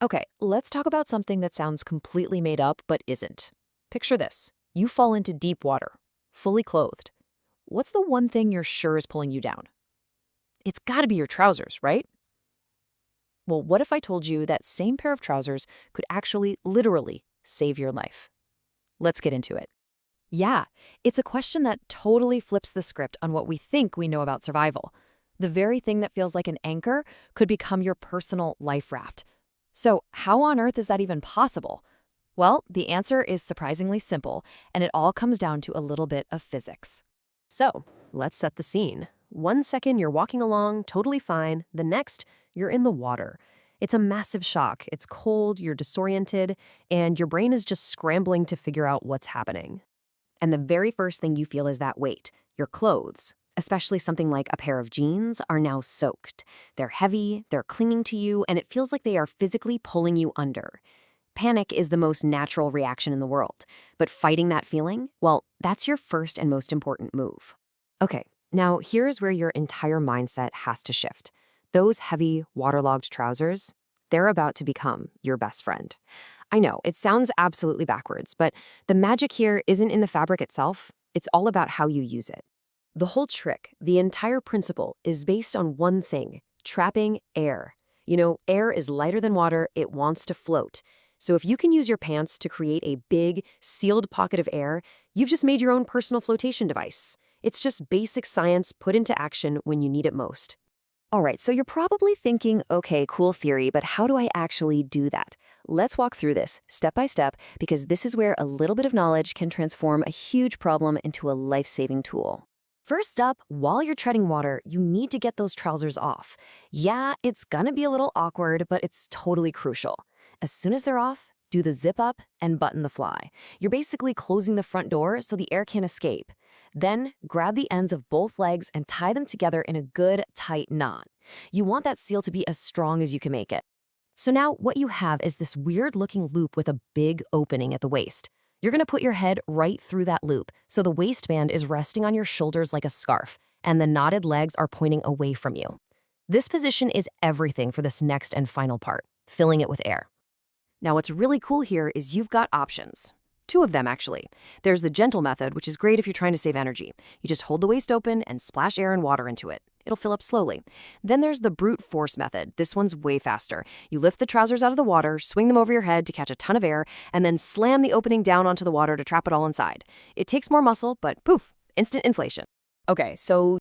Okay, let's talk about something that sounds completely made up but isn't. Picture this. You fall into deep water, fully clothed. What's the one thing you're sure is pulling you down? It's gotta be your trousers, right? Well, what if I told you that same pair of trousers could actually, literally, save your life? Let's get into it. Yeah, it's a question that totally flips the script on what we think we know about survival. The very thing that feels like an anchor could become your personal life raft. So, how on earth is that even possible? Well, the answer is surprisingly simple, and it all comes down to a little bit of physics. So, let's set the scene. 1 second you're walking along, totally fine. The next, you're in the water. It's a massive shock. It's cold, you're disoriented, and your brain is just scrambling to figure out what's happening. And the very first thing you feel is that weight. Your clothes, especially something like a pair of jeans, are now soaked. They're heavy, they're clinging to you, and it feels like they are physically pulling you under. Panic is the most natural reaction in the world, but fighting that feeling, well, that's your first and most important move. Okay, now here's where your entire mindset has to shift. Those heavy, waterlogged trousers, they're about to become your best friend. I know, it sounds absolutely backwards, but the magic here isn't in the fabric itself, it's all about how you use it. The whole trick, the entire principle, is based on one thing: trapping air. Air is lighter than water, it wants to float. So if you can use your pants to create a big, sealed pocket of air, you've just made your own personal flotation device. It's just basic science put into action when you need it most. All right, so you're probably thinking, okay, cool theory, but how do I actually do that? Let's walk through this step by step, because this is where a little bit of knowledge can transform a huge problem into a life-saving tool. First up, while you're treading water, you need to get those trousers off. Yeah, it's gonna be a little awkward, but it's totally crucial. As soon as they're off, do the zip up and button the fly. You're basically closing the front door so the air can't escape. Then, grab the ends of both legs and tie them together in a good, tight knot. You want that seal to be as strong as you can make it. So now what you have is this weird-looking loop with a big opening at the waist. You're gonna put your head right through that loop, so the waistband is resting on your shoulders like a scarf, and the knotted legs are pointing away from you. This position is everything for this next and final part, filling it with air. Now, what's really cool here is you've got options. Two of them, actually. There's the gentle method, which is great if you're trying to save energy. You just hold the waist open and splash air and water into it. It'll fill up slowly. Then there's the brute force method. This one's way faster. You lift the trousers out of the water, swing them over your head to catch a ton of air, and then slam the opening down onto the water to trap it all inside. It takes more muscle, but poof, instant inflation. Okay, so